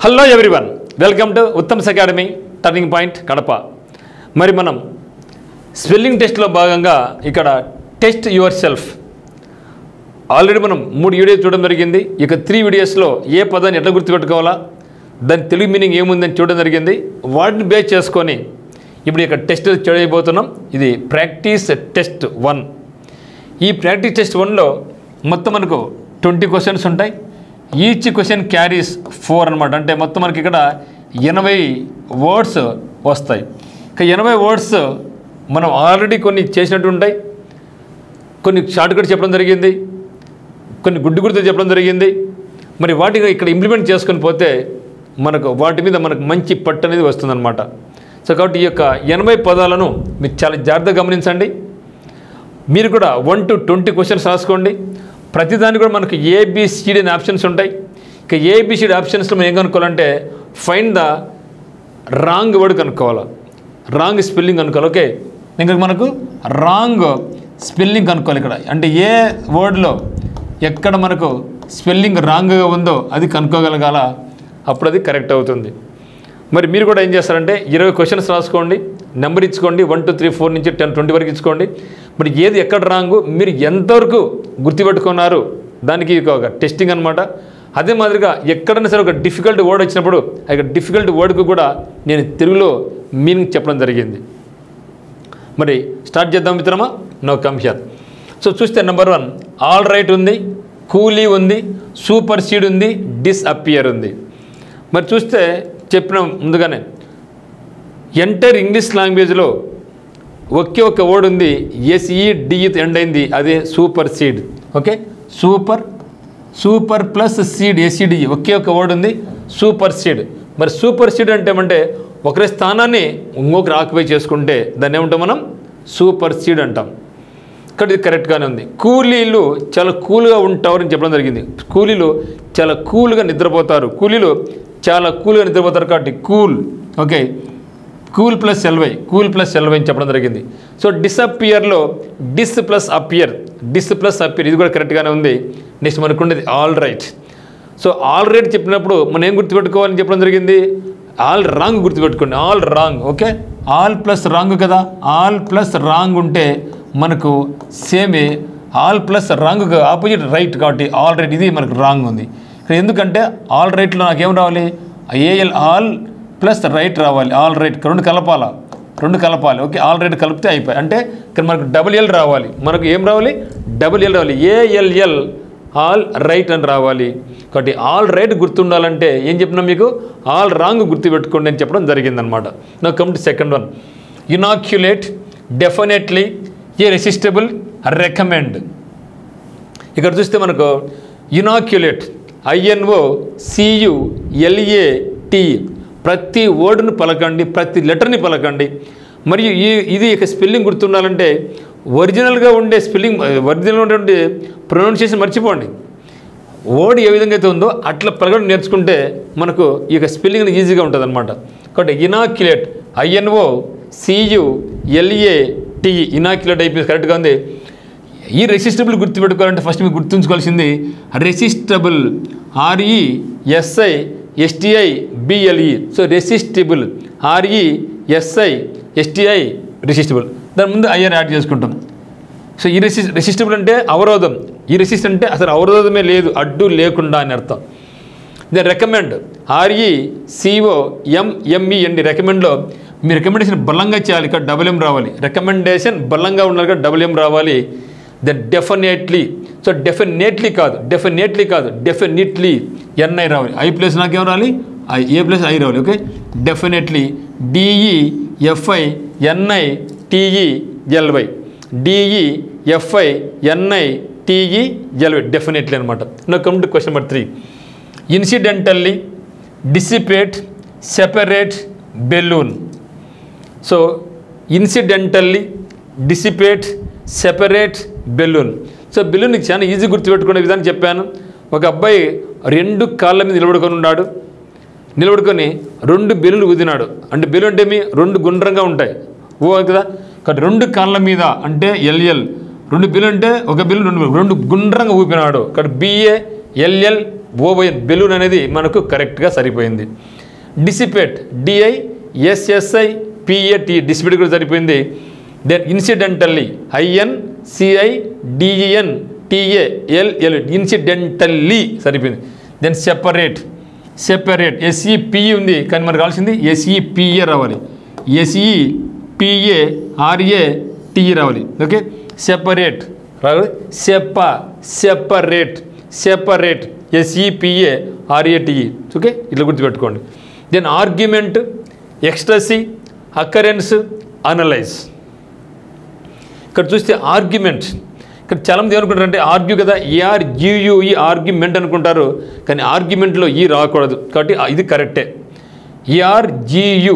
Hello everyone, welcome to Uttam's academy turning point Kadapa. మరి మనం spelling టెస్ట్లో భాగంగా ఇక్కడ టెస్ట్ యువర్ సెల్ఫ్ ఆల్రెడీ మనం 3 వీడియోస్ చూడడం జరిగింది. ఇక 3 వీడియోస్లో ఏ పదాన్ని ఎట్లా గుర్తుపెట్టుకోవాలా, దాని తెలుగు మీనింగ్ ఏముందని చూడడం జరిగింది. వాటిని బేస్ చేసుకొని ఇప్పుడు ఇక్కడ టెస్ట్ చేయబోతున్నాం. ఇది ప్రాక్టీస్ టెస్ట్ 1. ఈ ప్రాక్టీస్ టెస్ట్ 1లో మొత్తం మనకు 20 క్వశ్చన్స్ ఉంటాయి. ఈచ్ క్వశ్చన్ క్యారీస్ 4 అనమాట. అంటే మొత్తం మనకి ఇక్కడ 80 వర్డ్స్ వస్తాయి. ఇక 80 వర్డ్స్ మనం ఆల్రెడీ కొన్ని చేసినట్టు ఉంటాయి, కొన్ని షార్ట్ కట్ చెప్పడం జరిగింది, కొన్ని గుడ్డు గుర్తు చెప్పడం జరిగింది. మరి వాటిని ఇక్కడ ఇంప్లిమెంట్ చేసుకొని పోతే మనకు వాటి మీద మనకు మంచి పట్టు అనేది వస్తుందన్నమాట. సో కాబట్టి ఈ యొక్క 80 పదాలను మీరు చాలా జాగ్రత్తగా గమనించండి. మీరు కూడా 1 to 20 క్వశ్చన్స్ రాసుకోండి. ప్రతిదానికి కూడా మనకు ఏబిసిడి అనే ఆప్షన్స్ ఉంటాయి. ఇక ఏబిసిడి ఆప్షన్స్లో మనం ఏం కనుక్కోవాలంటే ఫైండ్ ద రాంగ్ వర్డ్ కనుక్కోవాలి, రాంగ్ స్పెల్లింగ్ కనుక్కోవాలి. ఓకే, ఇంకా మనకు రాంగ్ స్పెల్లింగ్ కనుక్కోవాలి. ఇక్కడ అంటే ఏ వర్డ్లో ఎక్కడ మనకు స్పెల్లింగ్ రాంగ్గా ఉందో అది కనుక్కోగలగాల, అప్పుడు అది కరెక్ట్ అవుతుంది. మరి మీరు కూడా ఏం చేస్తారంటే 20 క్వశ్చన్స్ రాసుకోండి, నెంబర్ ఇచ్చుకోండి. 1 2 3 4 నుంచి 10 20 వరకు ఇచ్చుకోండి. మరి ఏది ఎక్కడ రాంగు మీరు ఎంతవరకు గుర్తుపెట్టుకున్నారు దానికి ఒక టెస్టింగ్ అనమాట. అదే మాదిరిగా ఎక్కడైనా సరే ఒక డిఫికల్ట్ వర్డ్ వచ్చినప్పుడు ఆ డిఫికల్ట్ వర్డ్కు కూడా నేను తెలుగులో మీనింగ్ చెప్పడం జరిగింది. మరి స్టార్ట్ చేద్దాం మిత్రమా. No computer. సో చూస్తే నెంబర్ 1 ఆల్ రైట్ ఉంది, కూలీ ఉంది, సూపర్ సీడ్ ఉంది, డిస్అపియర్ ఉంది. మరి చూస్తే చెప్పిన ముందుగానే ఎంటైర్ ఇంగ్లీష్ లాంగ్వేజ్లో ఒకే ఒక వర్డ్ ఉంది, SED ఎండ్ అయింది, అదే super seed. Okay, super plus seed SED ఒకే ఒక వర్డ్ ఉంది, సూపర్ సీడ్. మరి సూపర్ సీడ్ అంటే ఏమంటే ఒకరి స్థానాన్ని ఇంకొకరు ఆక్యుపై చేసుకుంటే దాన్ని ఏమంటాం మనం, సూపర్ సీడ్ అంటాం. ఇక్కడ ఇది కరెక్ట్గానే ఉంది. కూలీలు చాలా కూల్గా ఉంటారని చెప్పడం జరిగింది. కూలీలు చాలా కూల్గా నిద్రపోతారు, కూలీలు చాలా కూల్గా నిద్రపోతారు కాబట్టి cool. Okay, cool plus LY అని చెప్పడం జరిగింది. సో డిసపియర్లో డిస్ ప్లస్ అపియర్ ఇది కూడా కరెక్ట్గానే ఉంది. నెక్స్ట్ మనకు ఉండేది all right. So all right చెప్పినప్పుడు మనం ఏం గుర్తుపెట్టుకోవాలని చెప్పడం జరిగింది, ఆల్ రాంగ్ గుర్తుపెట్టుకోండి, all wrong. Okay, all plus wrong కదా, ఆల్ ప్లస్ రాంగ్ ఉంటే మనకు సేమే all plus wrong opposite right కాబట్టి ఆల్ రైట్ ఇది మనకు రాంగ్ ఉంది. ఎందుకంటే ఆల్ రైట్లో నాకేం రావాలి, AL ఆల్ ప్లస్ రైట్ రావాలి, ఆల్ రైట్ రెండు కలపాలి. ఓకే, ఆల్ రైట్ కలిపితే అయిపోయి. అంటే ఇక్కడ మనకు DL రావాలి, మనకు ఏం రావాలి, DL రావాలి, ALL ఆల్ రైట్ అని రావాలి. కాబట్టి ఆల్ రైట్ గుర్తుండాలంటే ఏం చెప్పినా మీకు ఆల్ రాంగ్ గుర్తుపెట్టుకోండి అని చెప్పడం జరిగిందనమాట. నా come to second 1 inoculate, definitely, irresistible, recommend. ఇక్కడ చూస్తే మనకు ఇనాక్యులేట్ INOCULAT ప్రతి వర్డ్ను పలకండి, ప్రతి లెటర్ని పలకండి. మరియు ఇది ఇక స్పెల్లింగ్ గుర్తుండాలంటే ఒరిజినల్గా ఉండే స్పెల్లింగ్, ఒరిజినల్గా ఉండే ప్రొనౌన్సియేషన్ మర్చిపోండి. వర్డ్ ఏ విధంగా అయితే ఉందో అట్లా పలకడం నేర్చుకుంటే మనకు ఈ యొక్క స్పెల్లింగ్ ఈజీగా ఉంటుంది అనమాట. కాబట్టి ఇనాక్యులేట్ INOCULAT ఇనాక్యులేట్ అయిపోయింది, కరెక్ట్గా ఉంది. ఈ రెసిస్టబుల్ గుర్తుపెట్టుకోవాలంటే ఫస్ట్ మీకు గుర్తుంచుకోవాల్సింది రెసిస్టబుల్, RESISTIBLE. సో రెసిస్టిబుల్, RESISTI రెసిస్టిబుల్, దాని ముందు IR యాడ్ చేసుకుంటాం. సో ఈ రెసిస్టబుల్ అంటే అవరోధం, ఈ రెసిస్ట్ అంటే అసలు అవరోధమే లేదు, అడ్డు లేకుండా అని అర్థం. దెన్ రికమెండ్, RECOMMEND రికమెండ్లో మీ రికమెండేషన్ బలంగా చేయాలి, ఇక్కడ DM రావాలి. రికమెండేషన్ బలంగా ఉండాలి, ఇక్కడ DM రావాలి. దెన్ డెఫినెట్లీ, సో డెఫినెట్లీ కాదు డెఫినెట్లీ NI రావాలి, I ప్లస్ నాకేం రావాలి, A ప్లస్ I రావాలి. ఓకే, డెఫినెట్లీ DEFINITELY డెఫినెట్లీ అనమాట. నా come to question number 3 incidentally, dissipate, separate, balloon. So incidentally, dissipate, separate, balloon. So balloon చాలా easy గుర్తుపెట్టుకునే విధానం చెప్పాను. ఒక అబ్బాయి 2 కాళ్ళ మీద నిలబడుకొని 2 బెలూన్లు ఊదినాడు. అంటే బెలూన్ అంటే 2 గుండ్రంగా ఉంటాయి కదా, కాబట్టి 2 కాళ్ళ మీద అంటే LL, 2 బెలూన్ అంటే ఒక బెలూన్ 2 గుండ్రంగా ఊపినాడు. కాబట్టి LLOYN బెలూన్ అనేది మనకు కరెక్ట్గా సరిపోయింది. డిసిపేట్ DISSIPAT డిసిపేట్ కూడా సరిపోయింది. దెన్ ఇన్సిడెంటల్లీ INCIDENTALL ఇన్సిడెంటల్లీ సరిపోయింది. దెన్ సెపరేట్ SEPE ఉంది కానీ మనకు కావాల్సింది SEPA రావాలి. SEPARATE రావాలి. ఓకే, సెపరేట్ రావాలి. Separate SEPARATE. ఓకే, ఇట్లా గుర్తుపెట్టుకోండి. Then argument, ecstasy, occurrence, analyse. ఇక్కడ చూస్తే ఆర్గ్యుమెంట్, ఇక్కడ చాలామంది ఏమనుకుంటారంటే ఆర్గ్యూ కదా, ARGUE ఆర్గ్యుమెంట్ అనుకుంటారు, కానీ ఆర్గ్యుమెంట్లో ఈ రాకూడదు కాబట్టి ఇది కరెక్టే. ARGUE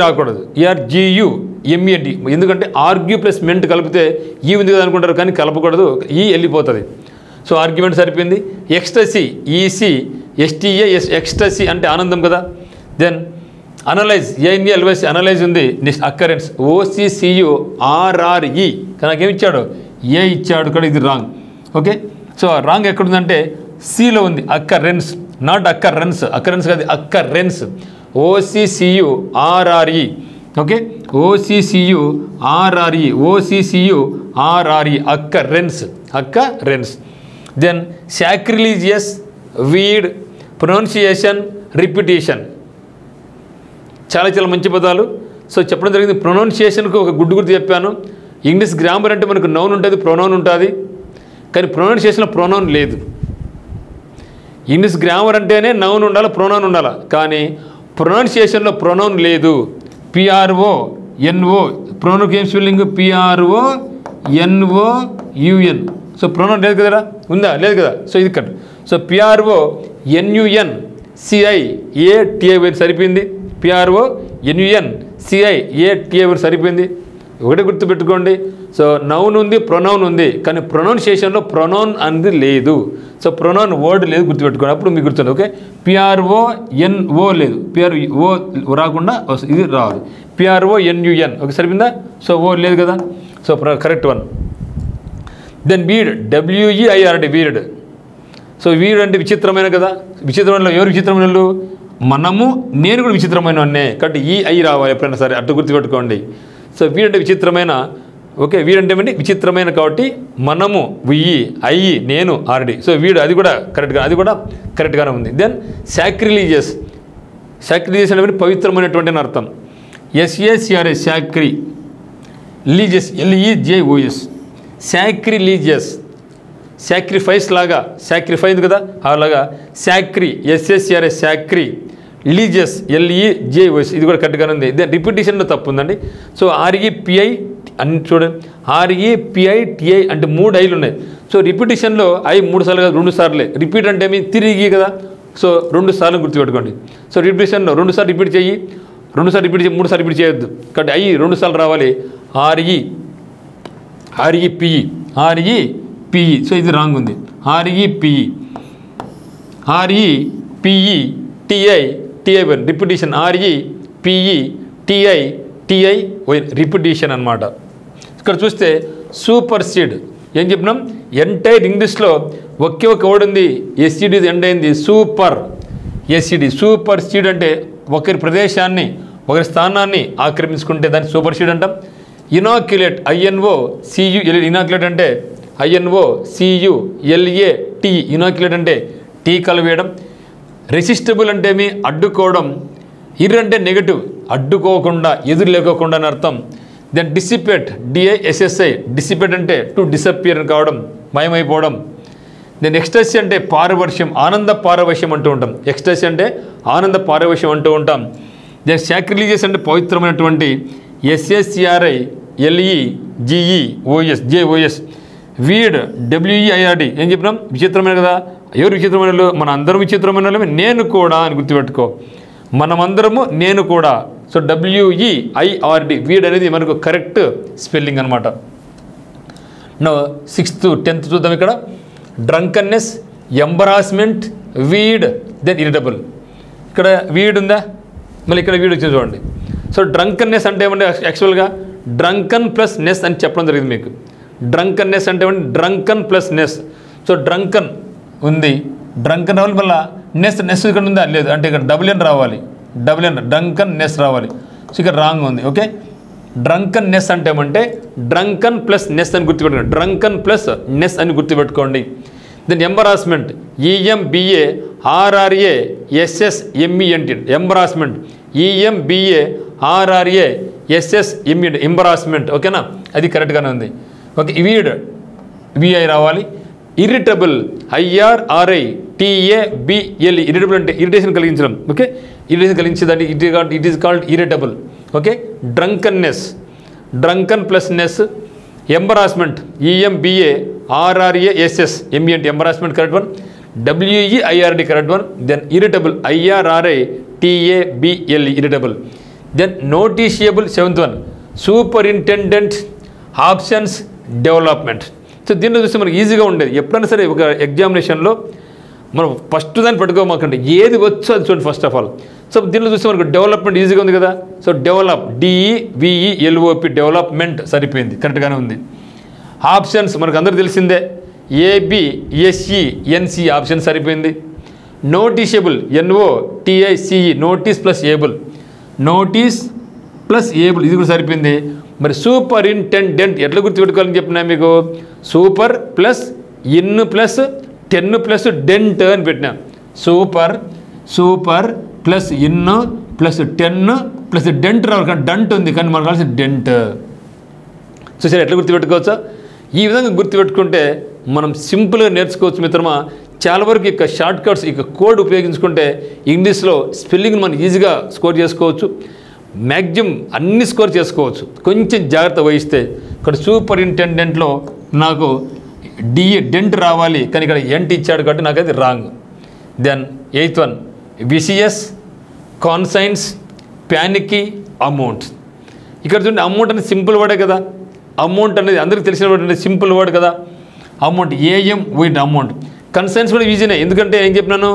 రాకూడదు, ARGUMENT. ఎందుకంటే ఆర్గ్యూ ప్లస్ మెంట్ కలిపితే ఈ ఉంది కదా అనుకుంటారు, కానీ కలపకూడదు, ఈ వెళ్ళిపోతుంది. సో ఆర్గ్యుమెంట్ సరిపోయింది. ఎక్స్టసీ ECSTAS ఎక్స్టసీ అంటే ఆనందం కదా. దెన్ అనలైజ్ ANALYZ అనలైజ్ ఉంది. నెక్స్ట్ అకరెన్స్ OCCURRE కానీ నాకేమి ఇచ్చాడు, ఏ ఇచ్చాడు కూడా, ఇది రాంగ్. ఓకే, సో రాంగ్ ఎక్కడుందంటే సిలో ఉంది, అకరెన్స్, నాట్ అకరెన్స్ కాదు, occurrence OCCURRE. Okay, OCCURRE occurrence. Then sacrilegious, weird, pronunciation, repetition చాలా మంచి పదాలు. సో చెప్పడం జరిగింది. ప్రొనౌన్సియేషన్కు ఒక గుర్తు చెప్పాను. ఇంగ్లీష్ గ్రామర్ అంటే మనకు నౌన్ ఉంటుంది, ప్రొనౌన్ ఉంటుంది, కానీ ప్రొనౌన్సియేషన్లో ప్రొనౌన్ లేదు. ఇంగ్లీష్ గ్రామర్ అంటేనే నౌన్ ఉండాలి, ప్రొనౌన్ ఉండాలి, కానీ ప్రొనౌన్సియేషన్లో ప్రొనౌన్ లేదు. PRONO ప్రొనౌన్కి ఏం స్పెల్లింగ్, PRONOUN. సో ప్రొనౌన్ లేదు కదా, ఉందా, లేదు కదా. సో ఇది కట్. సో PRONUNCIATI సరిపోయింది. PRONUNCIATI సరిపోయింది. ఒకటే గుర్తుపెట్టుకోండి. సో నౌన్ ఉంది, ప్రొనౌన్ ఉంది, కానీ ప్రొనౌన్సియేషన్లో ప్రొనౌన్ అనేది లేదు. సో ప్రొనౌన్ వర్డ్ లేదు, గుర్తుపెట్టుకోండి, అప్పుడు మీకు గుర్తుంది. ఓకే, PRONO లేదు, PRO రాకుండా ఇది రావాలి, PRONUN. ఓకే, సరిపోయిందా. సో ఓ లేదు కదా, so correct one. Then weed, WEIRD weed. So weed అంటే విచిత్రమైన కదా. విచిత్రమైన ఎవరు విచిత్రమైన వాళ్ళు? మనము, నేను కూడా విచిత్రమైన వాడినే, కాబట్టి EI రావాలి ఎప్పుడైనా సరే, అట్లా గుర్తుపెట్టుకోండి. సో వీడంటే విచిత్రమైన. ఓకే, వీడంటే ఏమంటే విచిత్రమైన, కాబట్టి మనము I, నేను, RD. సో వీడు అది కూడా కరెక్ట్గానే ఉంది. దెన్ సాక్రిలీజియస్ అంటే పవిత్రమైనటువంటి అని అర్థం. SACRA సాక్రిలీజియస్ LEJOS సాక్రిలీజియస్, సాక్రిఫైస్ లాగా, సాక్రిఫైస్ కదా అలాగా SACRA సాక్రిలీజియస్ LEJOS ఇది కూడా కరెక్ట్గానే ఉంది. దెన్ రిపిటేషన్లో తప్పు ఉందండి. సో REPI అని చూడండి, REPITI అంటే 3 ఐలు ఉన్నాయి. సో రిపిటేషన్లో I 3 సార్లు కాదు, 2 సార్లే. రిపీట్ అంటే ఏమి, తిరిగి కదా. సో 2 సార్లు గుర్తుపెట్టుకోండి. సో రిపిటేషన్లో 2 సార్లు రిపీట్ చేయి, 2 సార్లు రిపీట్ చేయి, 3 సార్లు రిపీట్ చేయొద్దు, కాబట్టి I 2 సార్లు రావాలి. REPE. సో ఇది రాంగ్ ఉంది. REPETI రిపిటేషన్, REPETI రిపిటేషన్ అనమాట. ఇక్కడ చూస్తే సూపర్ సీడ్ ఏం చెప్పినాం, ఎంటైర్ ఇంగ్లీష్లో ఒకే ఒక వర్డ్ ఉంది, SED ఎండ్ అయింది, సూపర్ SED. సూపర్ సీడ్ అంటే ఒకరి ప్రదేశాన్ని, ఒకరి స్థానాన్ని ఆక్రమించుకుంటే దాన్ని సూపర్ సీడ్ అంటాం. ఇనాక్యులేట్, INOCULATE ఇనాక్యులేట్ అంటే INOCULATE ఇనాక్యులేట్ అంటే టీ కలివేయడం. రెసిస్టబుల్ అంటే ఏమి, అడ్డుకోవడం. ఇర్ అంటే నెగటివ్, అడ్డుకోకుండా, ఎదురు లేకోకుండా అని అర్థం. దెన్ డిసిపేట్, DISSI డిసిపేట్ అంటే టు డిసప్పియర్ కావడం, మాయమైపోవడం. దెన్ ఎక్స్టసీ అంటే పారవర్ష్యం, ఆనంద పారవశ్యం అంటూ ఉంటాం. ఎక్స్టసీ అంటే ఆనంద పారవశ్యం అంటూ ఉంటాం. దెన్ సాక్రిలీజియస్ అంటే పవిత్రమైనటువంటి, SACRLEGEOS వీడ్, WEIRD ఏం చెప్పినాం, విచిత్రమైన కదా. ఎవరు విచిత్రమైన వాళ్ళు? మన అందరం విచిత్రమైన వాళ్ళమే, నేను కూడా అని గుర్తుపెట్టుకో, మనమందరము, నేను కూడా. సో WEIRD వీడ్ అనేది మనకు కరెక్ట్ స్పెల్లింగ్ అనమాట. నో 6th 10th చూద్దాం. ఇక్కడ drunkenness, embarrassment, weed, then irritable. ఇక్కడ వీడ్ ఉందా, మళ్ళీ ఇక్కడ వీడ్ వచ్చి చూడండి. సో డ్రంకన్నెస్ అంటే ఏమంటే యాక్చువల్గా డ్రంకన్ ప్లస్ నెస్ అని చెప్పడం జరిగింది మీకు. డ్రంకన్నెస్ అంటే ఏమంటే drunken plus ness. So drunken ఉంది, డ్రంకన్ రావాలి, మళ్ళీ నెస్ ఇక్కడ ఉందా లేదు, అంటే ఇక్కడ డబుల్ రావాలి, డ్రంకన్ నెస్ రావాలి. సో ఇక్కడ రాంగ్ ఉంది. ఓకే, డ్రంకన్ నెస్ అంటే ఏమంటే డ్రంకన్ ప్లస్ నెస్ అని గుర్తుపెట్టుకోండి, డ్రంకన్ ప్లస్ నెస్ అని గుర్తుపెట్టుకోండి. Then embarrassment, EMBA RRA SSMENT, embarrassment, EMBA RRA SSMENT, embarrassment. ఓకేనా, అది కరెక్ట్గానే ఉంది. ఓకే, వీడ్ VI రావాలి. ఇరిటబుల్, IRRI TABL, ఇరిటబుల్ అంటే ఇరిటేషన్ కలిగించడం. ఓకే, ఇరిటేషన్ కలిగించేదాన్ని it is called irritable. Okay, drunkenness, drunken plus ness. Embarrassment, EMBA RRA SSMENT, embarrassment correct one. WEIRD correct one. Then irritable, IRRI TABL, irritable. Then noticeable, seventh one. Superintendent options development. So దీనిలో చూస్తే మనకి ఈజీగా ఉండేది. ఎప్పుడైనా సరే ఒక ఎగ్జామినేషన్లో మనం ఫస్ట్ దాన్ని పట్టుకోమాకండి, ఏది వచ్చో అది చూడండి ఫస్ట్ ఆఫ్ ఆల్. సో దీనిలో చూస్తే మనకు డెవలప్మెంట్ ఈజీగా ఉంది కదా. సో డెవలప్, DEVELOP, డెవలప్మెంట్ సరిపోయింది, కరెక్ట్గానే ఉంది. ఆప్షన్స్ మనకు అందరూ తెలిసిందే, ABSENC ఆప్షన్ సరిపోయింది. Noticeable, NOTICE, notice plus able, notice plus able, ఇది కూడా సరిపోయింది. మరి సూపరింటెండెంట్ ఎట్లా గుర్తుపెట్టుకోవాలని చెప్పినా మీకు, super plus in plus 10 plus dent అని పెట్టినా. Super plus in plus 10 plus dent రావాలి, కానీ డంట్ ఉంది, కానీ మనకు కావాల్సిన డెంట్. చూసారు ఎట్లా గుర్తుపెట్టుకోవచ్చా? ఈ విధంగా గుర్తుపెట్టుకుంటే మనం సింపుల్గా నేర్చుకోవచ్చు మిత్రమా. చాలా వరకు ఇక షార్ట్ కట్స్, ఇక కోడ్ ఉపయోగించుకుంటే ఇంగ్లీష్లో స్పెల్లింగ్ మనం ఈజీగా స్కోర్ చేసుకోవచ్చు, మ్యాక్సిమం అన్ని స్కోర్ చేసుకోవచ్చు. కొంచెం జాగ్రత్త వహిస్తే ఇక్కడ సూపరింటెండెంట్లో నాకు డెంట్ రావాలి, కానీ ఇక్కడ ఎంట్ ఇచ్చాడు కాబట్టి నాకు అది wrong. Then eighth one, vicious, conscience, panicky, amount. ఇక్కడ చూడండి, అమౌంట్ అనేది సింపుల్ వర్డే కదా. అమౌంట్ అనేది అందరికీ తెలిసిన వర్డ్ అంటే సింపుల్ వర్డ్ కదా. Amount, AMOUNT, amount. కన్సైన్స్ కూడా ఈజీనే, ఎందుకంటే ఏం చెప్పినాను,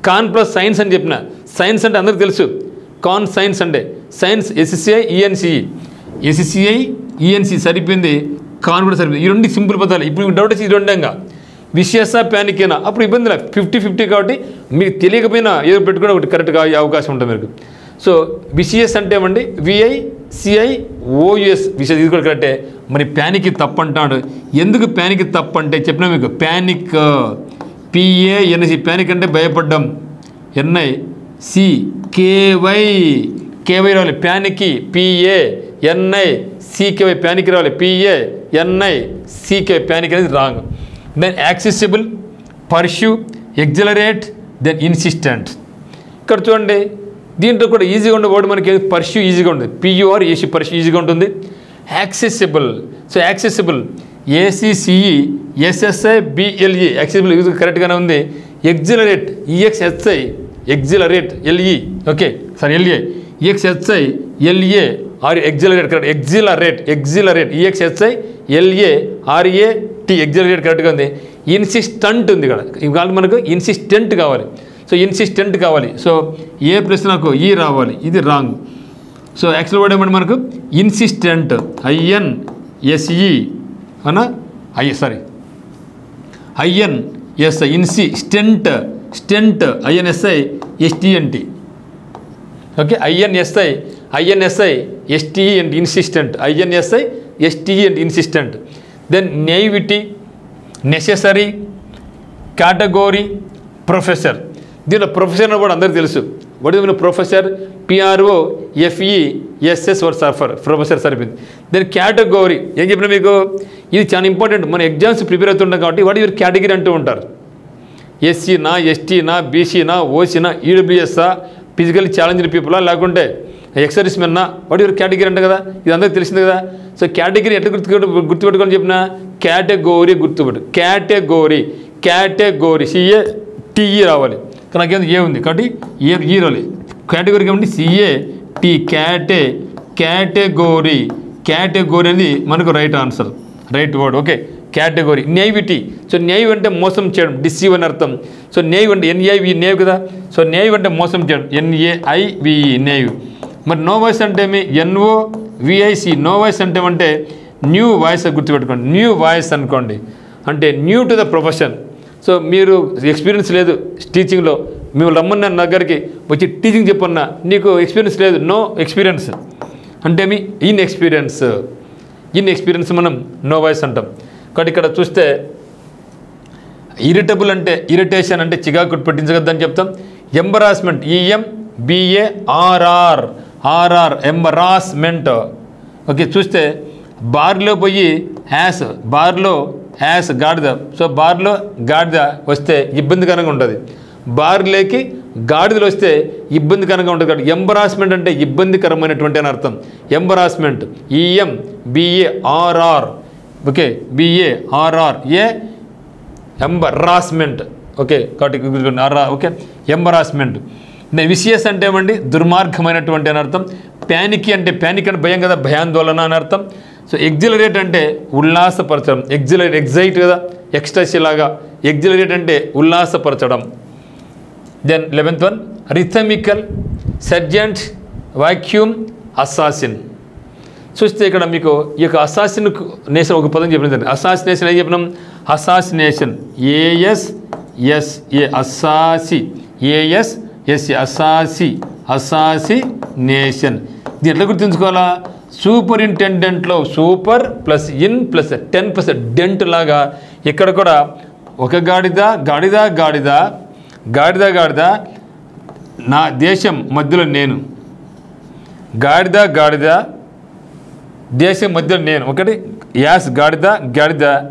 కాన్ ప్లస్ సైన్స్ అని చెప్పిన. సైన్స్ అంటే అందరికీ తెలుసు, కాన్ సైన్స్ అంటే సైన్స్, SCI-ENC సరిపోయింది, కాన్ కూడా సరిపోయింది. ఈ రెండు సింపుల్ పదాలు. ఇప్పుడు మీకు డౌట్ వచ్చి ఈ రెండంగా విషయసా ప్యానికేనా, అప్పుడు ఇబ్బంది లేదు, 50-50 కాబట్టి మీకు తెలియకపోయినా ఏదో పెట్టుకుని ఒకటి కరెక్ట్గా అయ్యే అవకాశం ఉంటుంది మీకు. సో విషయస్ అంటే ఏమండి, VICIOUS, విషయ, ఇది కూడా కరెక్టే. మరి ప్యానిక్ తప్పు అంటాడు. ఎందుకు ప్యానిక్ తప్పు అంటే చెప్పినా మీకు, ప్యానిక్, PANIC, ప్యానిక్ అంటే భయపడ్డం, NICKY రావాలి, ప్యానిక్, PANICKY, ప్యానిక్ రావాలి, PANICKY, ప్యానిక్ అనేది wrong. Then accessible, pursue, exhilarate, then insistent. ఇక్కడ చూడండి, దీంట్లో కూడా ఈజీగా ఉండే వర్డ్ మనకి పర్ష్యూ ఈజీగా ఉంటుంది, PURSU, పర్ష్యూ ఈజీగా ఉంటుంది. Accessible, so accessible, ACCESSIBLE, accessible ఇది కరెక్ట్గానే ఉంది. Exhilarate, EXSI, exhilarate, LE, okay sorry LA, EXSILA or exhilarate correct, exhilarate, EXSILARAT, exhilarate కరెక్ట్గా ఉంది. ఇన్సిస్టెంట్ ఉంది ఇక్కడ, ఇవాళ మనకు ఇన్సిస్టెంట్ కావాలి. సో ఇన్సిస్టెంట్ కావాలి. సో ఏ ప్లస్ నాకు ఈ రావాలి, ఇది రాంగ్. సో యాక్చువల్ వర్డ్ ఏమంటే మనకు ఇన్సిస్టెంట్, INSE అనా INSI, insistent, INSISTENT, okay, INSISTENT, insistent, INSISTENT, insistent. Then naivety, necessary, category, professor. దీనిలో ప్రొఫెసర్ కూడా అందరికీ తెలుసు. వాట్ ఇస్ ప్రొఫెసర్, PROFESS సర్ఫర్, ప్రొఫెసర్ సరిపోయింది. దాని కేటగోరీ ఏం చెప్పినా మీకు, ఇది చాలా ఇంపార్టెంట్. మన ఎగ్జామ్స్ ప్రిపేర్ అవుతుంటాం కాబట్టి వాట్ ఇవర్ కేటగిరీ అంటూ ఉంటారు. SCనా, STనా, BCనా, OCనా, EWS, ఫిజికల్లీ ఛాలెంజ్డ్ పీపులా, లేకుంటే ఎక్సర్విస్ మెన్నా, వాట్ ఇవర్ కేటగిరీ అంటే కదా, ఇది అందరికీ తెలిసింది కదా. సో కేటగిరీ ఎట్లా గుర్తుపెట్టుకోని చెప్పిన, కేటగోరీ గుర్తుపెట్టు, కేటగోరీ, CATE రావాలి, కానీ నాకేం ఏ ఉంది కాబట్టి E రావాలి. కేటగిరీకి ఏమంటే CAT, కేటగోరీ అనేది మనకు right answer, right word. Okay, category. Naivety, so naive అంటే మోసం చేయడం, డిసీవ్ అని అర్థం. సో నేవ్ అంటే NAV, నేవ్ కదా. సో నేవ్ అంటే మోసం చేయడం, NAIVE, నేవ్. మరి నో వాయిస్ అంటే ఏమి, NOVIC, నో వాయిస్ అంటే ఏమంటే న్యూ వాయిస్ గుర్తుపెట్టుకోండి. న్యూ వాయిస్ అనుకోండి అంటే new to the profession. So మీరు ఎక్స్పీరియన్స్ లేదు టీచింగ్లో, మేము రమ్మన్న నా దగ్గరికి వచ్చి టీచింగ్ చెప్పన్నా నీకు ఎక్స్పీరియన్స్ లేదు, నో ఎక్స్పీరియన్స్ అంటే మీ ఇన్ ఎక్స్పీరియన్స్ మనం నో వాయిస్ అంటాం. కాబట్టి ఇక్కడ చూస్తే ఇరిటబుల్ అంటే ఇరిటేషన్ అంటే చికాకు పెట్టించగద్దని చెప్తాం. Embarrassment EMBARR embarrassment. ఓకే, చూస్తే బార్లో పోయి బార్లో గాడిద, సో బార్లో గాడిద వస్తే ఇబ్బందికరంగా ఉంటుంది, బార్లోకి గాడిదలు వస్తే ఇబ్బందికరంగా ఉంటుంది. కాబట్టి ఎంబరాస్మెంట్ అంటే ఇబ్బందికరమైనటువంటి అని అర్థం. Embarrassment EMBARR, okay, BARR embarrassment. Okay, కాబట్టి ఓకే ఎంబరాస్మెంట్. విసియస్ అంటే ఏమండి దుర్మార్గమైనటువంటి అని అర్థం. ప్యానిక్ అంటే భయం కదా, భయాందోళన అని అర్థం. సో ఎగ్జిలరేట్ అంటే ఉల్లాసపరచడం, ఎగ్జైట్ కదా, ఎక్స్టసీ లాగా. ఎగ్జిలరేట్ అంటే ఉల్లాసపరచడం. Then 11th one rhythmical, sergeant, vacuum, assassin. చూస్తే ఇక్కడ మీకు ఈ యొక్క అసాసినేషన్ ఒక పదం చెప్పిన, అసాసినేషన్ ఏం చెప్పినాం, అసాసినేషన్ ASSA అసాసినేషన్. ఇది ఎట్లా గుర్తుంచుకోవాలా, సూపరింటెండెంట్లో super plus in plus 10 plus dent లాగా ఇక్కడ కూడా ఒక గాడిద నా దేశం మధ్యలో నేను, గాడిద దేశం మధ్యలో నేను, ఒకటి గాడిద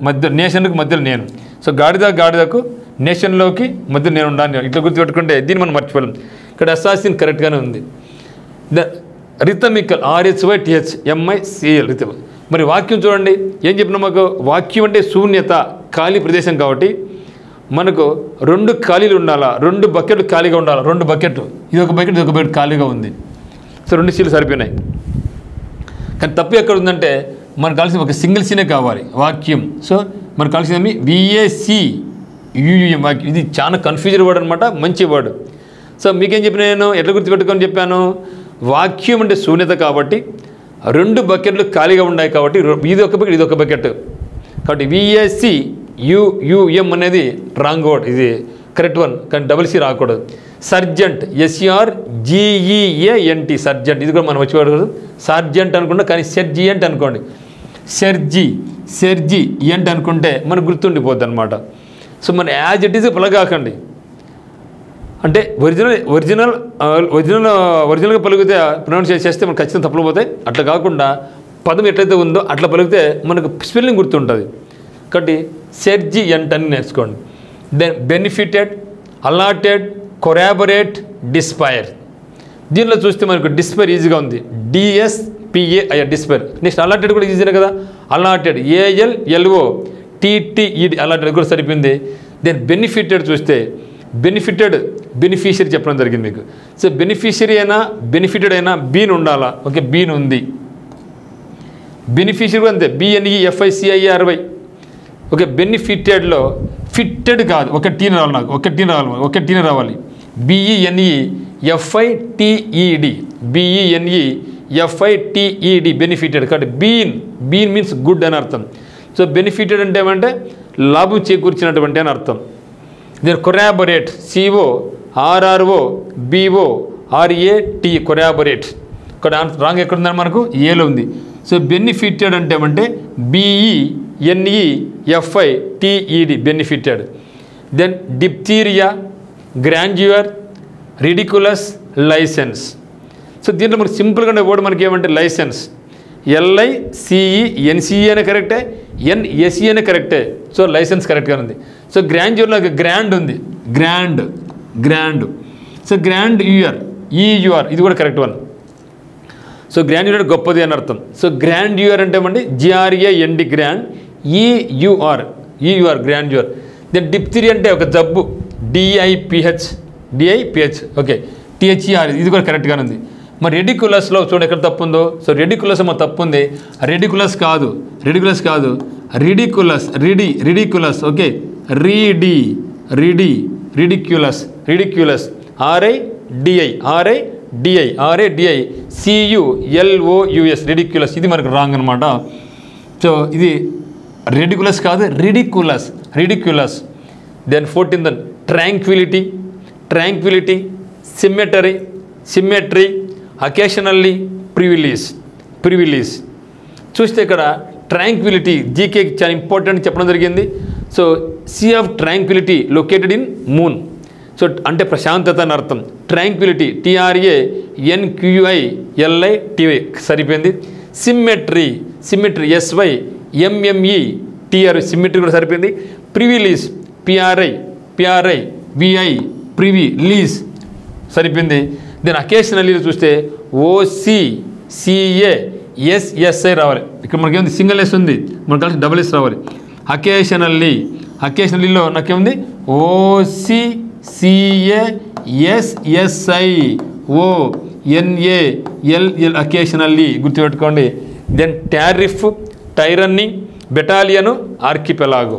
మధ్య నేషన్కి మధ్యలో నేను. సో గాడిదకు నేషన్లోకి మధ్య నేను ఉండాలి, ఇట్లా గుర్తుపెట్టుకుంటే దీన్ని మనం మర్చిపోలేం. ఇక్కడ అసాసిన్ కరెక్ట్గానే ఉంది. రిథమికల్ RHYTHMICL రిథమ్. మరి వాక్యం చూడండి ఏం చెప్పినా, మాకు వాక్యం అంటే శూన్యత, ఖాళీ ప్రదేశం. కాబట్టి మనకు 2 ఖాళీలు ఉండాలా, 2 బకెట్లు ఖాళీగా ఉండాలి. 2 బకెట్లు, ఇది ఒక బకెట్ ఖాళీగా ఉంది. సో 2 సీలు సరిపోయినాయి. కానీ తప్పు ఎక్కడ ఉందంటే మనకు కావాల్సిన ఒక సింగిల్ సీనే కావాలి వాక్యం. సో మనకు కావాల్సింది VACUUM వాక్యం. ఇది చాలా కన్ఫ్యూజన్ వర్డ్ అనమాట, మంచి వర్డ్. సో మీకేం చెప్పిన నేను ఎట్లా గుర్తుపెట్టుకొని చెప్పాను, వాక్యం అంటే శూన్యత కాబట్టి 2 బకెట్లు ఖాళీగా ఉన్నాయి. కాబట్టి ఇది ఒక బకెట్, ఇది ఒక బకెట్. కాబట్టి VACUUM అనేది రాంగ్ వర్డ్, ఇది కరెక్ట్ వన్, కానీ డబుల్ సి రాకూడదు. సర్జెంట్ SRGEANT సర్జెంట్, ఇది కూడా మనం వచ్చేవాడు సార్జెంట్ అనుకుంటా, కానీ సెర్జియంట్ అనుకోండి. సెర్జి ఎంట్ అనుకుంటే మనకు గుర్తుండిపోద్ది అనమాట. సో మన యాజ్ ఇట్ ఈజ్ పలగాకండి, అంటే ఒరిజినల్గా పలిగితే ప్రొనౌన్స్ చేస్తే మనకు ఖచ్చితంగా తప్పులు పోతాయి. అట్లా కాకుండా పదం ఎట్లయితే ఉందో అట్లా పలిగితే మనకు స్పెల్లింగ్ గుర్తుంటుంది. కాబట్టి సెర్జి ఎంట్ అని నేర్చుకోండి. Then benefited, allotted, corroborate, despair. దీనిలో చూస్తే మనకు డిస్పైర్ ఈజీగా ఉంది, DSPAIR డిస్పైర్. నెక్స్ట్ అలాటెడ్ కూడా ఈజీనే కదా, అలాటెడ్ ALLOTTED అలాటెడ్ కూడా సరిపోయింది. దెన్ బెనిఫిటెడ్ చూస్తే బెనిఫిషియరీ చెప్పడం జరిగింది మీకు. సో బెనిఫిషియరీ అయినా బెనిఫిటెడ్ అయినా బీన్ ఉండాలా, ఓకే బీన్ ఉంది. బెనిఫిషియరీ కూడా అంతే, BENEFICIRY. ఓకే బెనిఫిటెడ్లో ఫిట్టెడ్ కాదు, ఒక టీని రావాలి, నాకు ఒక టీని రావాలి. BENEFITED benefited. కాబట్టి బీన్ మీన్స్ గుడ్ అని అర్థం. సో బెనిఫిటెడ్ అంటే ఏమంటే లాభం చేకూర్చినటువంటి అని అర్థం. దీని కొరాబొరేట్, CORROBORAT కొరాబొరేట్. ఇక్కడ రాంగ్ ఎక్కడుందని మనకు ఏలో ఉంది. సో బెనిఫిటెడ్ అంటే ఏమంటే BENEFITED benefited. Then diphtheria, grandeur, ridiculous, licence. So దీంట్లో మనకు సింపుల్గా ఉండే వర్డ్ మనకి ఏమంటే లైసెన్స్, LICENCE అనే కరెక్టే, NSE అనే కరెక్టే. సో లైసెన్స్ కరెక్ట్గా ఉంది. సో గ్రాండ్యూర్లో గ్రాండ్ ఉంది, గ్రాండ్. సో గ్రాండ్ EUR ఇది కూడా కరెక్ట్ వన్. సో గ్రాండ్యూర్ అంటే గొప్పది అని అర్థం. సో గ్రాండ్యూర్ అంటే ఏమండి GRAND grand, EUR grandeur. Then diphtheria అంటే ఒక జబ్బు, DIPH ఓకే THER ఇది కూడా కరెక్ట్గానే ఉంది. మరి రెడికులస్లో చూడండి ఎక్కడ తప్పు ఉందో. సో రెడికులస్ మా తప్పు ఉంది, రెడికులస్ కాదు, ridiculous okay ridiculous RIDI CULOUS ridiculous. ఇది మనకు రాంగ్ అనమాట. సో ఇది రెడికులస్ కాదు, ridiculous. Then 14th one tranquillity, symmetry, occasionally, privilege. చూస్తే ఇక్కడ ట్రాంక్విలిటీ జీకే చాలా ఇంపార్టెంట్ చెప్పడం జరిగింది. So sea of tranquillity located in moon. So అంటే ప్రశాంతత అని అర్థం. ట్రాంక్విలిటీ TRANQUILITY సరిపోయింది. సిమ్మెట్రీ SYMMETR సిమ్మెట్రీ కూడా సరిపోయింది. ప్రివిలీజ్ ప్రివిలీజ్ సరిపోయింది. దెన్ అకేషనల్లీ చూస్తే OCCASSI రావాలి. ఇక్కడ మనకేముంది సింగిల్ ఎస్ ఉంది, మనకు కలిసి డబుల్ ఎస్ రావాలి. అకేషనల్లీలో నాకేముంది OCCASSI ONALL అకేషనల్లీ గుర్తుపెట్టుకోండి. Then tariff, tyranny, battalion, archipelago.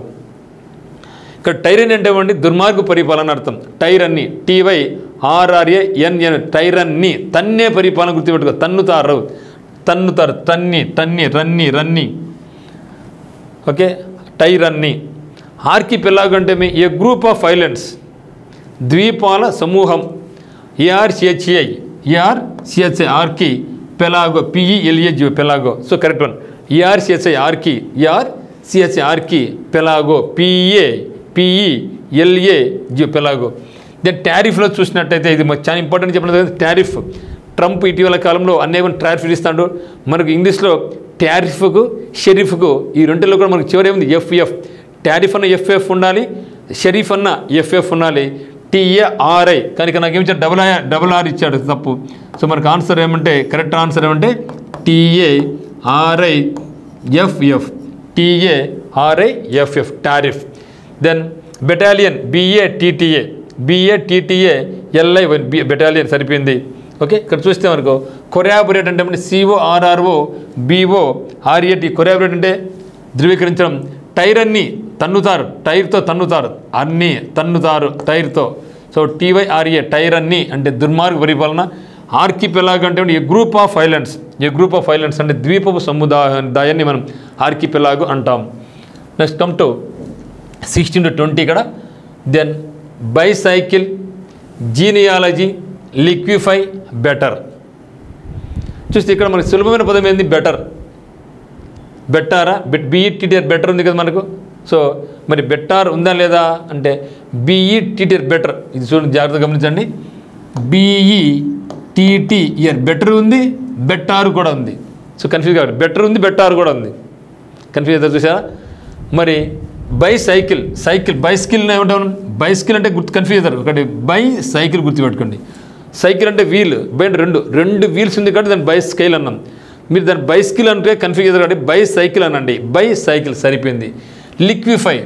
ఇక్కడ టైరన్నీ అంటే ఏమండి దుర్మార్గ పరిపాలన అర్థం. టైరన్నీ TYRRANN టైరన్నీ తన్నే పరిపాలన గుర్తుపెట్టుకో. తన్నుతారు, రన్నీ. Okay, tyranny. ఆర్కిపెలాగో అంటే ఏ గ్రూప్ ఆఫ్ ఐలాండ్స్, ద్వీపాల సమూహం. ARCHI ఆర్కి పెలాగో PELAGO పెలాగో. So correct one. ARCHI archipelago PELAGO పెలాగో. దెన్ టారిఫ్లో చూసినట్టయితే ఇది చాలా ఇంపార్టెంట్ చెప్పిన టారిఫ్. ట్రంప్ ఇటీవల కాలంలో అనేక టారిఫ్ ఇస్తాడు. మనకు ఇంగ్లీష్లో టారిఫ్కు, షెరీఫ్కు ఈ రెండులో కూడా మనకు చివరి ఏముంది FF. టారిఫ్ అన్న FF ఉండాలి, షెరీఫ్ అన్న FF ఉండాలి. TARI కనుక నాకేమి ఇచ్చాడు డబుల్ ఆర్ ఇచ్చాడు, తప్పు. సో మనకు ఆన్సర్ ఏమంటే కరెక్ట్ ఆన్సర్ ఏమంటే TARIFF tariff. Then battalion BATTALI battalion సరిపోయింది. ఓకే, ఇక్కడ చూస్తే మనకు కొరాబొరేట్ అంటే CORROBORAT కొరాబొరేట్ అంటే ధృవీకరించడం. టైరన్నీ తన్నుతారు, టైర్తో తన్నుతారు, అన్నీ తన్నుతారు టైర్తో. సో TYRA టైరన్నీ అంటే దుర్మార్గ పరిపాలన. ఆర్కిపెలాగో అంటే ఏ గ్రూప్ ఆఫ్ ఐలాండ్స్ అంటే ద్వీపపు సముదాయాన్ని మనం ఆర్కిపెలాగో అంటాం. నెక్స్ట్ కమ్ టు 16 to 20 ఇక్కడ. Then bicycle, genealogy, liquefy, better. చూస్తే ఇక్కడ మనకి సులభమైన పదం ఏంది బెట్టారా BETTR బెటర్ ఉంది కదా మనకు. సో మరి బెట్టార్ ఉందా లేదా అంటే BETTR బెటర్. ఇది చూడండి, జాగ్రత్తగా గమనించండి. BETTR బెటర్ ఉంది, బెట్టారు కూడా ఉంది. సో కన్ఫ్యూజ్ కాదు, బెటర్ ఉంది, బెట్టారు కూడా ఉంది. కన్ఫ్యూజ్ అవుతారు చూసారా. మరి బైసైకిల్ బైస్కిల్ ఏమంటాం, బైస్కిల్ అంటే కన్ఫ్యూజ్ అవుతారు. ఒకటి బైసైకిల్ గుర్తుపెట్టుకోండి. సైకిల్ అంటే వీల్, రెండు వీల్స్ ఉంది కాబట్టి దాన్ని బైస్కైల్ అన్నాం. మీరు దాన్ని బైస్కిల్ అంటే కన్ఫ్యూజ్ అవుతారు కాబట్టి బైసైకిల్ అనండి. బైసైకిల్ సరిపోయింది. లిక్విఫై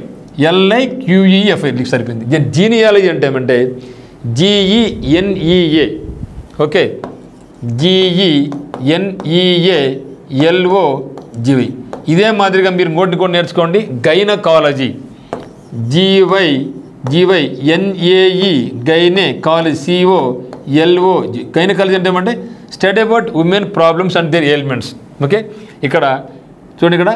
LIQUEFI సరిపోయింది. జీనియాలజీ అంటే ఏమంటే GENEA. Okay, GENEALOGY. ఇదే మాదిరిగా మీరు ఇంకోటి కూడా నేర్చుకోండి. Gynaecology GYNAE gynaecology COLOG. Gynaecology అంటే ఏమంటే study about women problems and their ailments. Okay, ఇక్కడ చూడండి, ఇక్కడ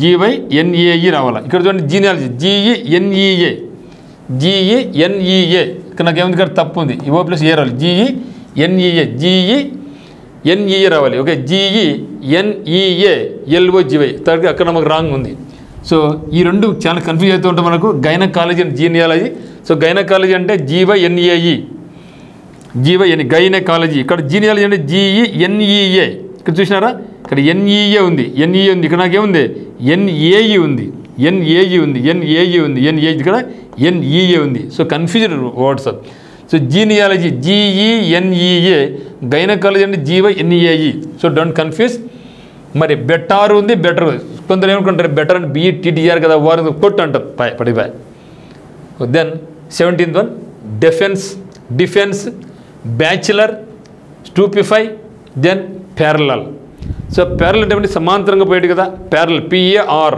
GYNAE రావాలి. ఇక్కడ చూడండి జీనియాలజీ GENEA. ఇక్కడ నాకేముంది, ఇక్కడ తప్పు ఉంది. O + A రావాలి. GENEA రావాలి. ఓకే, GENEALOGY థర్డ్గా అక్కడ మనకు రాంగ్ ఉంది. సో ఈ రెండు చాలా కన్ఫ్యూజ్ అవుతూ ఉంటాయి మనకు, gynaecology and genealogy. So gynaecology అంటే GYNAE గైనకాలజీ. ఇక్కడ జీనియాలజీ అంటే GENEA. ఇక్కడ చూసినారా, ఇక్కడ NEA ఉంది, ఇక్కడ నాకేముంది NAE ఉంది, ఇక్కడ NEA ఉంది. So confused words. So genealogy GENEA, gynaecology అంటే GYNAE. So don't confuse. మరి బెటారు ఉంది, బెటర్. కొందరు ఏమనుకుంటారు బెటర్ అంటే BETTR కదా, వారు కొట్టు అంటారు పడిపోయి. Then 17th one defence, bachelor, stupefy, then parallel. So parallel అంటే సమాంతరంగా పోయేది కదా, ప్యారలల్ PARALL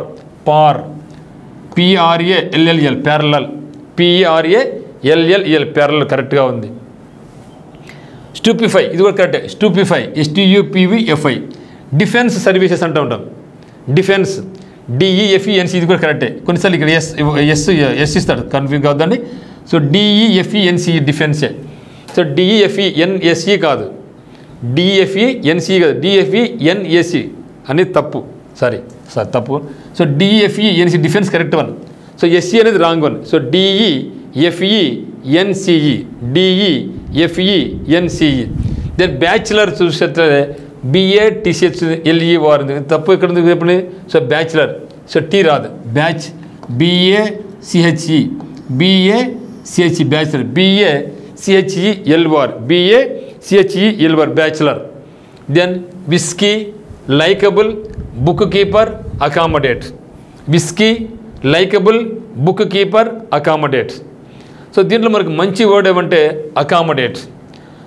ప్యారలల్ ప్యారలల్ కరెక్ట్గా ఉంది. స్టూపిఫై ఇది కూడా కరెక్టే. స్టూపిఫై STUPVFI డిఫెన్స్ సర్వీసెస్ అంటూ ఉంటాం. DEFENC ఇది కూడా కరెక్టే. కొన్నిసార్లు ఇక్కడ ఎస్ ఇస్తాడు, కన్ఫ్యూజ్ కావద్దండి. సో DEFENC డిఫెన్సే. సో DEFENSE కాదు, DEFENC కాదు, DEFENAC అనేది తప్పు. సారీ తప్పు. So DEFENC defence correct one. So SE అనేది wrong one. So DEFENCE. Then bachelor చూస్తే BATCHLER తప్పు. ఇక్కడ ఉంది చెప్పండి. So bachelor. సో టీ రాదు, batch BACHE bachelor, BACHELR bachelor. Then whisky, likeable, bookkeeper, accommodate. Whisky, likeable, bookkeeper, accommodate. So దీంట్లో మనకు మంచి వర్డ్ ఏమంటే అకామడేట్.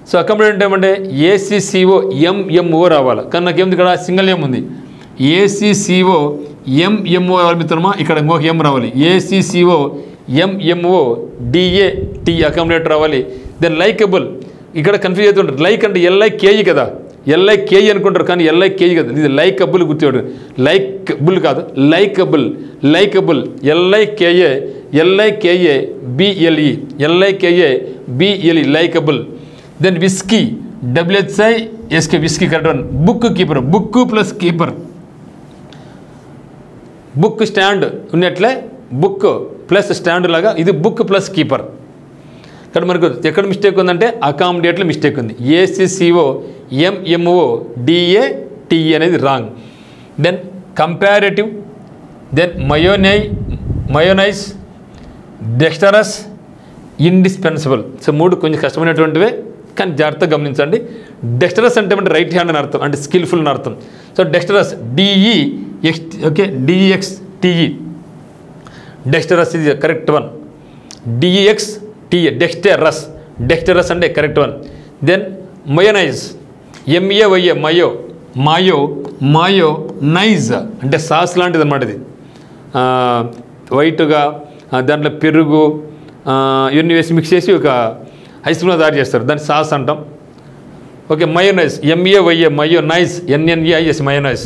సో అకామడేట్ ఏమంటే ACCOMMO రావాలి. కానీ నాకేముంది ఇక్కడ సింగిల్ ఎం ఉంది. ACCOMMO రావాలి మిత్రమా. ఇక్కడ ఇంకొక ఎం రావాలి. ACCOMMO DAT అకామడేట్ రావాలి. దెన్ లైకబుల్, ఇక్కడ కన్ఫ్యూజ్ అవుతుంటారు. లైక్ అంటే LIKE కదా, LIKE అనుకుంటారు, కానీ LIKE కదా, ఇది లైకబుల్ గుర్తుపెట్టు. లైకబుల్ కాదు, likeable. LIKABLE likeable. Then whisky, WHISK whisky correct one. Bookkeeper, book plus keeper, book stand ఉన్నట్లే బుక్ ప్లస్ స్టాండ్ లాగా ఇది బుక్ ప్లస్ కీపర్. ఇక్కడ మనకు ఎక్కడ మిస్టేక్ ఉందంటే అకామిడేట్లో మిస్టేక్ ఉంది. ACCOMMO DAT అనేది wrong. Then comparative, then mayonnaise, dexterous, indispensable. So మూడు కొంచెం కష్టమైనటువంటివే, కానీ జాగ్రత్తగా గమనించండి. డెక్స్టరస్ అంటే రైట్ హ్యాండ్ అని అర్థం, అంటే స్కిల్ఫుల్ అని అర్థం. సో డెక్స్టరస్ DEXTE డెక్స్టరస్ ఇది కరెక్ట్ వన్. DEXTE డెక్స్టరస్ అంటే correct one. Then mayonnaise, MAYA mayonnaise అంటే సాస్ లాంటిది అనమాట. ఇది వైట్గా దాంట్లో పెరుగు ఇవన్నీ వేసి మిక్స్ చేసి ఒక ఐస్ క్రీమ్ తయారు చేస్తారు, దాన్ని సాస్ అంటాం. Okay, mayonnaise MAYA mayonnaise NNEIS mayonnaise.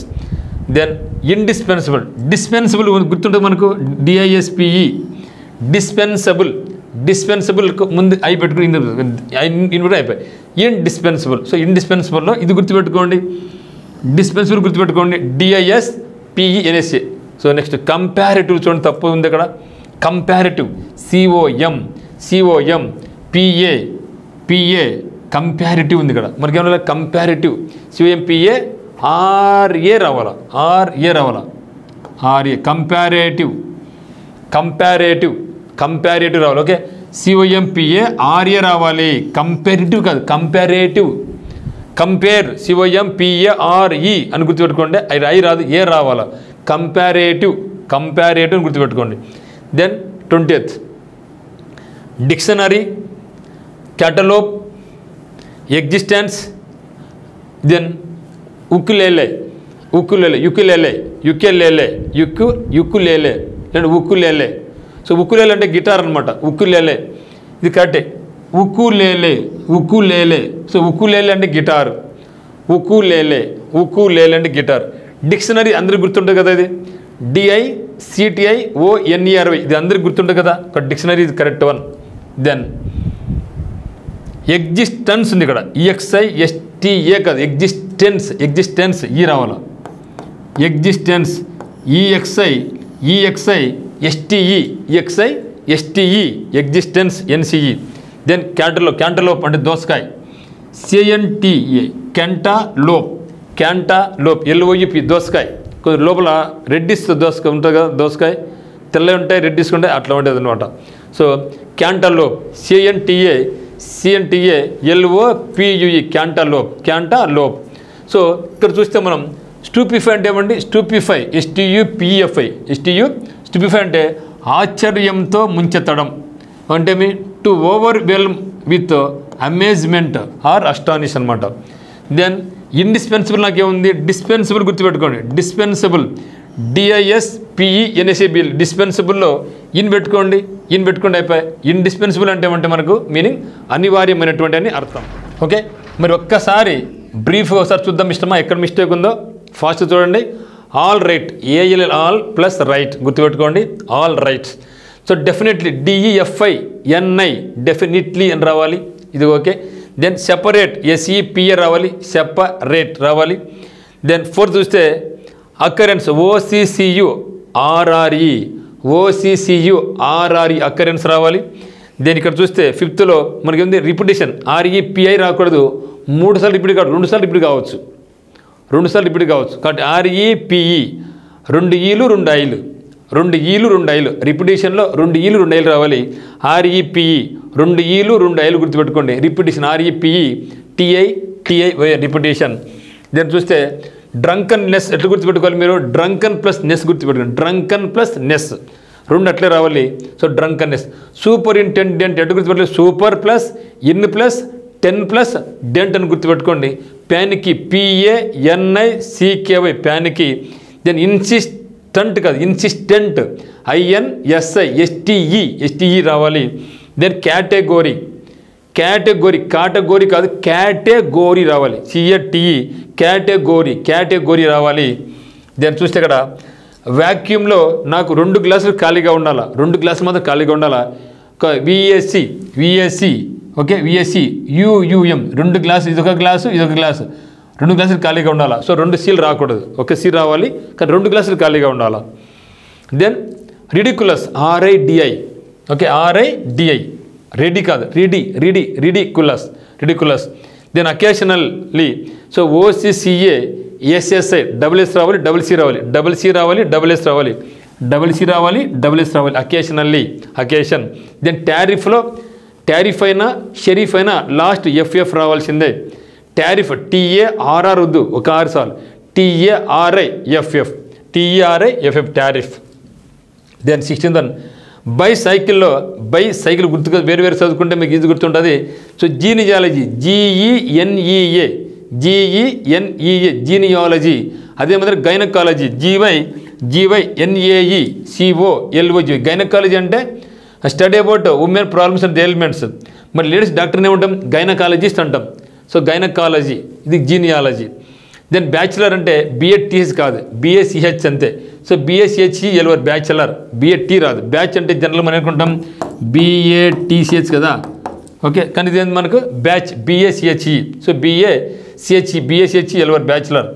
Then indispensable, dispensable గుర్తుంటుంది మనకు DISPE డిస్పెన్సబుల్ ముందు అయి పెట్టుకుని ఇన్పుట్ అయిపోయి ఇండిస్పెన్సిబుల్. సో ఇండిస్పెన్సిబుల్లో ఇది గుర్తుపెట్టుకోండి, డిస్పెన్సిబుల్ గుర్తుపెట్టుకోండి, DISPENSA. సో నెక్స్ట్ కంపారిటివ్ చూడండి, తప్పు ఉంది ఇక్కడ. కంపారిటివ్ COM PA కంపారిటివ్ ఉంది ఇక్కడ. మనకి ఏమన్నా కంపారిటివ్ COMPA RA రావాలా, RA కంపారేటివ్ రావాలి. ఓకే, COMPA RA రావాలి, కంపారిటివ్ కాదు, కంపారేటివ్. కంపేర్ COMPARE అని గుర్తుపెట్టుకోండి. ఐ రాదు, ఏ రావాలా, కంపారేటివ్ అని గుర్తుపెట్టుకోండి. Then 20th dictionary, catalogue, existence. Then ukulele లేదా ఉకులేలే. సో ఉకులేలే అంటే గిటార్ అనమాట. ఉకులేలే ఇది కరెక్టే. ఉకులేలే. సో ఉకులేలే అంటే గిటార్, ఉకులేలే అంటే గిటార్. డిక్షనరీ అందరికి గుర్తుంటుంది కదా, ఇది DICTIONERY ఇది అందరికి గుర్తుంటుంది కదా. ఒక డిక్షనరీ ఇది కరెక్ట్ వన్. దెన్ ఎగ్జిస్టెన్స్ ఉంది ఇక్కడ, EXISTA కాదు, ఎగ్జిస్టెన్స్ ఈ రావాలా. Existence EXISTE existence NCE. Then cantaloupe అంటే దోసకాయ, క్యాంటాలోప్ LOUP దోసకాయ. కొంచెం లోపల రెడ్డిస్ దోసకాయ ఉంటుంది కదా, దోసకాయ తెల్లవి ఉంటాయి, రెడ్డిస్ ఉంటాయి, అట్లా ఉంటుంది అనమాట. So cantaloupe CNTA LOPUE cantaloupe. So ఇక్కడ చూస్తే మనం స్టూపిఫై అంటే ఏమండి, స్టూపిఫై స్టూపిఫై అంటే ఆశ్చర్యంతో ముంచెత్తడం అంటే మీ to overwhelm with amazement or astonish అనమాట. దెన్ ఇండిస్పెన్సిబుల్ నాకేముంది, డిస్పెన్సిబుల్ గుర్తుపెట్టుకోండి. డిస్పెన్సిబుల్ DISPENSABLE డిస్పెన్సిబుల్లో ఇన్ పెట్టుకోండి అయిపోయి. ఇండిస్పెన్సిబుల్ అంటే ఏమంటే మనకు మీనింగ్ అనివార్యమైనటువంటి అని అర్థం. ఓకే, మరి ఒక్కసారి బ్రీఫ్గా ఒకసారి చూద్దాం ఇష్టమా, ఎక్కడ మిస్టేక్ ఉందో ఫాస్ట్ చూడండి. All right, A L L all plus right గుర్తుపెట్టుకోండి, all right. So definitely DEFINI definitely అని రావాలి, ఇది ఓకే. దెన్ సెపరేట్ SEPA రావాలి, సెపరేట్ రావాలి. దెన్ ఫోర్త్ చూస్తే అకరెన్స్ OCCURRE అకరెన్స్ రావాలి. దెన్ ఇక్కడ చూస్తే ఫిఫ్త్లో మనకి ఉంది రిపిటేషన్, REPI రాకూడదు, 3 సార్లు రిపీట్ కాదు, 2 సార్లు రిపీట్ కావచ్చు, 2 సార్లు రిపీట్ కావచ్చు. కాబట్టి REPE 2 ఈలు 2 ఐలు, 2 ఈలు 2 ఐలు, రిపిటేషన్లో 2 ఈలు 2 ఐలు రావాలి. REPE 2 ఈలు 2 ఐలు గుర్తుపెట్టుకోండి, repetition REPE TI repetition. Then చూస్తే డ్రంకన్నెస్ ఎట్లా గుర్తుపెట్టుకోవాలి మీరు, డ్రంకన్ ప్లస్ నెస్ గుర్తుపెట్టుకోండి, డ్రంకన్ ప్లస్ నెస్ 2 అట్లే రావాలి. So drunkenness. సూపరింటెండెంట్ ఎట్లా గుర్తుపెట్టుకోవాలి, super plus in plus 10 plus dent అని గుర్తుపెట్టుకోండి. Panicky PANICKY panicky. Then insistent కాదు, ఇన్సిస్టెంట్ INSISTE రావాలి. దెన్ కేటగిరీ కాదు, కేటగిరీ రావాలి, CATE కేటగిరీ రావాలి. దెన్ చూస్తే ఇక్కడ వ్యాక్యూమ్లో నాకు 2 గ్లాసులు ఖాళీగా ఉండాలా, 2 గ్లాసులు మాత్రం ఖాళీగా ఉండాలా. VAC okay, VAC UUM 2 glass, ఇదొక గ్లాసు 2 గ్లాసులు ఖాళీగా ఉండాలా. సో 2 సీలు రాకూడదు, ఒక సీ రావాలి, కానీ 2 గ్లాసులు ఖాళీగా ఉండాలా. Then ridiculous RIDI okay, RIDI ready కాదు, ridiculous. Then occasionally, so OCCA SSI SS రావాలి, డబుల్ S రావాలి, అకేషన్. దెన్ టారిఫ్ అయినా షరీఫ్ అయినా లాస్ట్ FF రావాల్సిందే. టారిఫ్ TARR వద్దు, ఒక 6 సార్లు, TARIFF టారిఫ్. దెన్ 16th బైసైకిల్లో, బైసైకిల్ గుర్తుగా వేరు చదువుకుంటే మీకు ఇది గుర్తుంటుంది. So genealogy GENEA genealogy. అదే మాదిరి గైనకాలజీ GYNAECOLOG గైనకాలజీ అంటే study about women problems and elements. మరి లేడీస్ డాక్టర్ని ఏమంటాం, గైనకాలజిస్ట్ అంటాం. సో గైనకాలజీ, ఇది జీనియాలజీ. దెన్ బ్యాచిలర్ అంటే BATH కాదు, BACH అంతే. సో BACHE బ్యాచిలర్, BAT రాదు. బ్యాచ్ అంటే జనరల్ మనం అనుకుంటాం BATCH కదా, ఓకే, కానీ ఇది మనకు batch BACHE. So BACHE bachelor,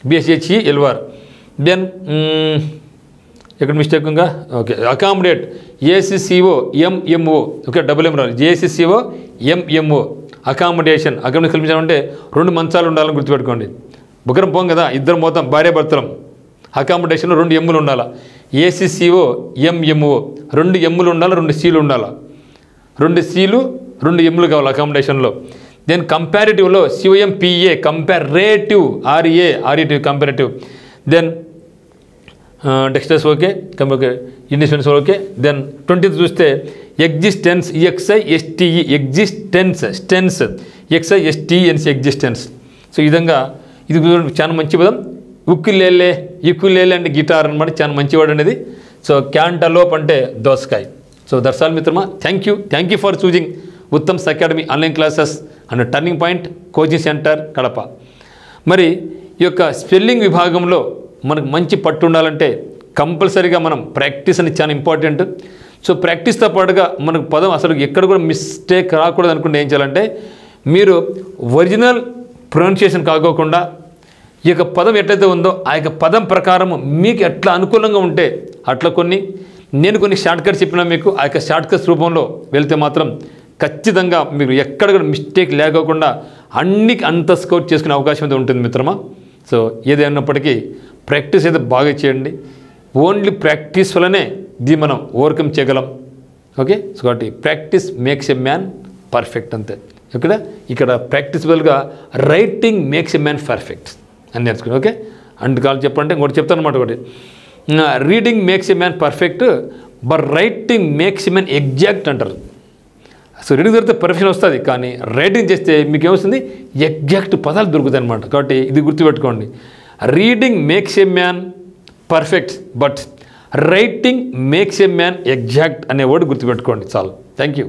BACHE. Then ఎక్కడ మిస్టేక్ ఉందా, okay, accommodate ACCOMMO okay, M రాదు, JCCOMMO అకామిడేషన్ కల్పించాలంటే 2 మంచాలు ఉండాలని గుర్తుపెట్టుకోండి. ముగ్గురం పోం కదా, ఇద్దరం పోతాం, భార్యాభర్తలం. అకామిడేషన్లో 2 Mలు ఉండాలా, ACCOMMO 2 Mలు ఉండాలి, 2 Cలు ఉండాలా, 2 Cలు 2 Mలు కావాలి అకామిడేషన్లో. దెన్ కంపారిటివ్లో COMPA comparative, RETIV comparative. Then dexterous okay, independence okay. Then 20th చూస్తే ఎగ్జిస్టెన్స్ EXISTE ఎగ్జిస్టెన్స్. సో ఈ విధంగా ఇది చాలా మంచి పదం. ఉక్కులేలే అంటే గిటార్ అనమాట, చాలా మంచి వర్డ్ అనేది. సో క్యాంటలోప్ అంటే దోసకాయ. సో దర్శనాలు మిత్రమా, thank you for choosing Uttam's academy online classes and turning point coaching centre Kadapa. మరి ఈ యొక్క స్పెల్లింగ్ విభాగంలో మనకు మంచి పట్టు ఉండాలంటే కంపల్సరీగా మనం ప్రాక్టీస్ అనేది చాలా ఇంపార్టెంట్. సో ప్రాక్టీస్తో పాటుగా మనకు పదం అసలు ఎక్కడ కూడా మిస్టేక్ రాకూడదు అనుకుంటే ఏం చేయాలంటే, మీరు ఒరిజినల్ ప్రొనౌన్సియేషన్ కాకోకుండా ఈ యొక్క పదం ఎట్లయితే ఉందో ఆ యొక్క పదం ప్రకారం మీకు ఎట్లా అనుకూలంగా ఉంటే అట్లా నేను కొన్ని షార్ట్కట్స్ చెప్పినా మీకు ఆ యొక్క షార్ట్కట్స్ రూపంలో వెళ్తే మాత్రం ఖచ్చితంగా మీరు ఎక్కడ కూడా మిస్టేక్ లేకోకుండా అంత స్కోర్ చేసుకునే అవకాశం అయితే ఉంటుంది మిత్రమా. సో ఏదైనప్పటికీ ప్రాక్టీస్ అయితే బాగా చేయండి. ఓన్లీ ప్రాక్టీస్ వల్లనే ఇది మనం ఓవర్కమ్ చేయగలం. ఓకే, సో కాబట్టి practice makes a man perfect అంతే. ఇక్కడ ప్రాక్టీస్ బదులుగా writing makes a man perfect అని నేర్చుకుని. ఓకే, అందుకని చెప్పంటే ఇంకోటి చెప్తాను అనమాట. ఒకటి, reading makes a man perfect, but writing makes a man exact అంటారు. సో రీడింగ్ దొరికితే పర్ఫెక్షన్ వస్తుంది, కానీ రైటింగ్ చేస్తే మీకు ఏమొస్తుంది, ఎగ్జాక్ట్ పదాలు దొరుకుతాయి అనమాట. కాబట్టి ఇది గుర్తుపెట్టుకోండి, reading makes a man perfect but writing makes a man exact అనే వర్డ్ గుర్తుపెట్టుకోండి చాలు. Thank you.